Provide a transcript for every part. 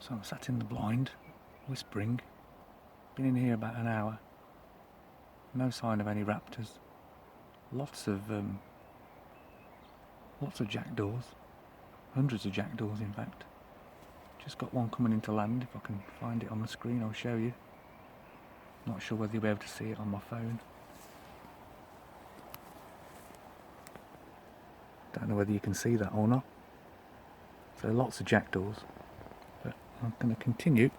So I'm sat in the blind, whispering. Been in here about an hour. No sign of any raptors. Lots of jackdaws. Hundreds of jackdaws, in fact. Just got one coming into land. If I can find it on the screen, I'll show you. Not sure whether you'll be able to see it on my phone. Don't know whether you can see that or not. So lots of jackdaws. But I'm going to continue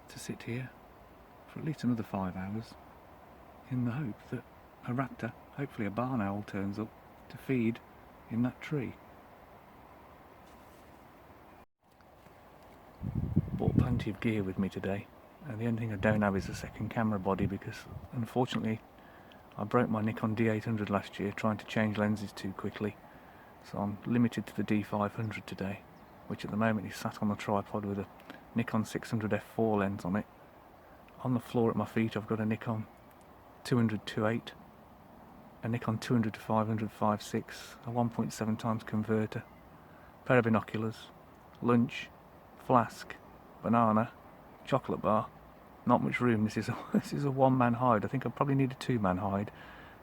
to sit here for at least another 5 hours in the hope that a raptor, hopefully a barn owl, turns up to feed in that tree. Bought plenty of gear with me today, and the only thing I don't have is a second camera body because unfortunately I broke my Nikon D800 last year trying to change lenses too quickly, so I'm limited to the D500 today, which at the moment is sat on a tripod with a Nikon 600 f4 lens on it. On the floor at my feet I've got a Nikon 200 2.8, a Nikon 200 to 500 5.6, a 1.7 times converter, pair of binoculars, lunch, flask, banana, chocolate bar. Not much room. This is a one-man hide. I think I probably need a two-man hide,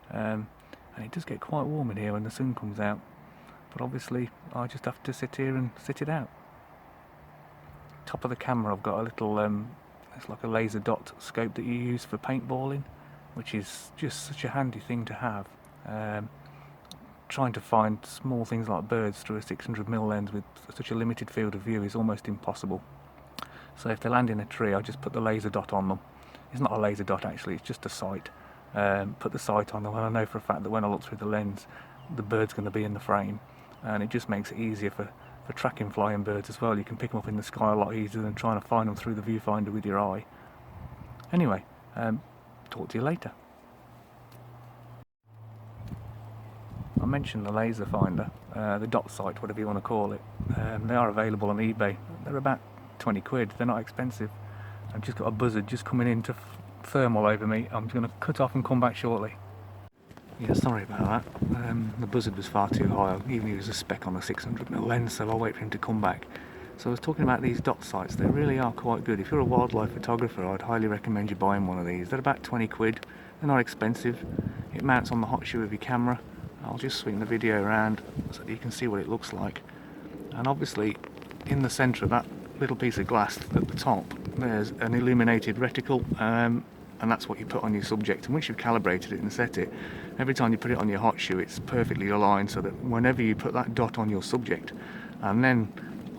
and it does get quite warm in here when the sun comes out, but obviously I just have to sit here and sit it out. Top of the camera I've got a little it's like a laser dot scope that you use for paintballing, which is just such a handy thing to have. Trying to find small things like birds through a 600mm lens with such a limited field of view is almost impossible. So if they land in a tree, I just put the laser dot on them. It's not a laser dot actually, it's just a sight. Put the sight on them, and I know for a fact that when I look through the lens, the bird's going to be in the frame, and it just makes it easier for tracking flying birds as well. You can pick them up in the sky a lot easier than trying to find them through the viewfinder with your eye. Anyway, talk to you later. I mentioned the laser finder, the dot sight, whatever you want to call it. They are available on eBay. They're about 20 quid, they're not expensive. I've just got a buzzard just coming in to thermal over me. I'm going to cut off and come back shortly. Yeah, sorry about that. The buzzard was far too high, even he was a speck on a 600mm lens, so I'll wait for him to come back. So I was talking about these dot sights. They really are quite good. If you're a wildlife photographer, I'd highly recommend you buying one of these. They're about 20 quid, they're not expensive. It mounts on the hot shoe of your camera. I'll just swing the video around so that you can see what it looks like. And obviously in the centre of that little piece of glass at the top there's an illuminated reticle, and that's what you put on your subject. And once you've calibrated it and set it, every time you put it on your hot shoe it's perfectly aligned so that whenever you put that dot on your subject and then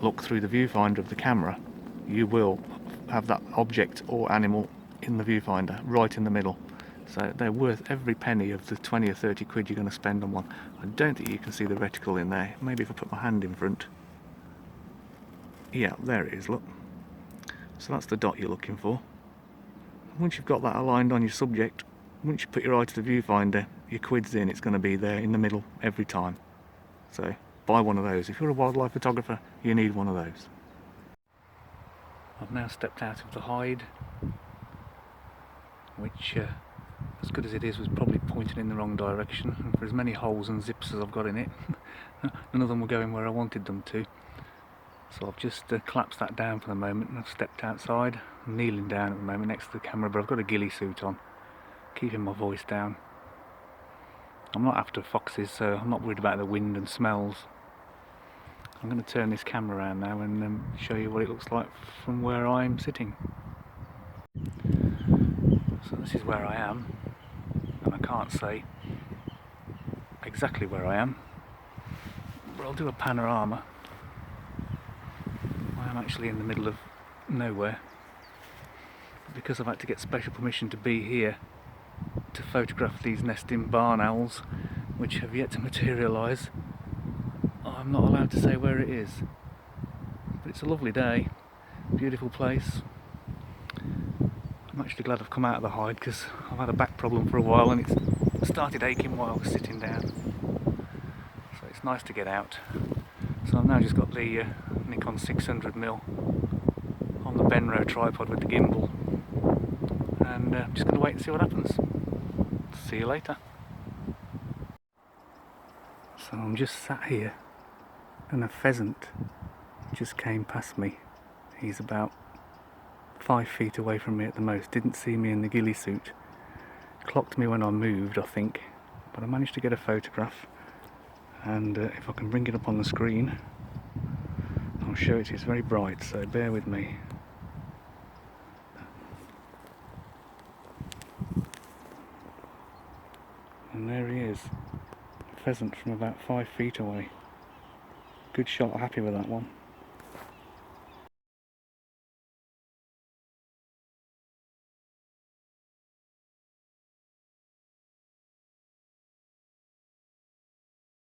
look through the viewfinder of the camera, you will have that object or animal in the viewfinder right in the middle. So they're worth every penny of the 20 or 30 quid you're going to spend on one. I don't think you can see the reticle in there. Maybe if I put my hand in front. Yeah, there it is, look. So that's the dot you're looking for. Once you've got that aligned on your subject, once you put your eye to the viewfinder, your quid's in, it's going to be there in the middle every time. So buy one of those. If you're a wildlife photographer, you need one of those. I've now stepped out of the hide, which as good as it is was probably pointing in the wrong direction, and for as many holes and zips as I've got in it, none of them were going where I wanted them to. So I've just collapsed that down for the moment and I've stepped outside. I'm kneeling down at the moment next to the camera, but I've got a ghillie suit on, keeping my voice down. I'm not after foxes, so I'm not worried about the wind and smells. I'm going to turn this camera around now and show you what it looks like from where I'm sitting. So this is where I am, and I can't say exactly where I am, but I'll do a panorama. I am actually in the middle of nowhere, but because I've had to get special permission to be here to photograph these nesting barn owls, which have yet to materialise, I'm not allowed to say where it is. But it's a lovely day, beautiful place. I'm actually glad I've come out of the hide because I've had a back problem for a while and it started aching while I was sitting down. So it's nice to get out. So I've now just got the Nikon 600mm on the Benro tripod with the gimbal, and I'm just going to wait and see what happens. See you later. So I'm just sat here and a pheasant just came past me. He's about 5 feet away from me at the most, didn't see me in the ghillie suit, clocked me when I moved I think, but I managed to get a photograph, and if I can bring it up on the screen I'll show it. It's very bright, so bear with me. And there he is, pheasant from about 5 feet away. Good shot, happy with that one.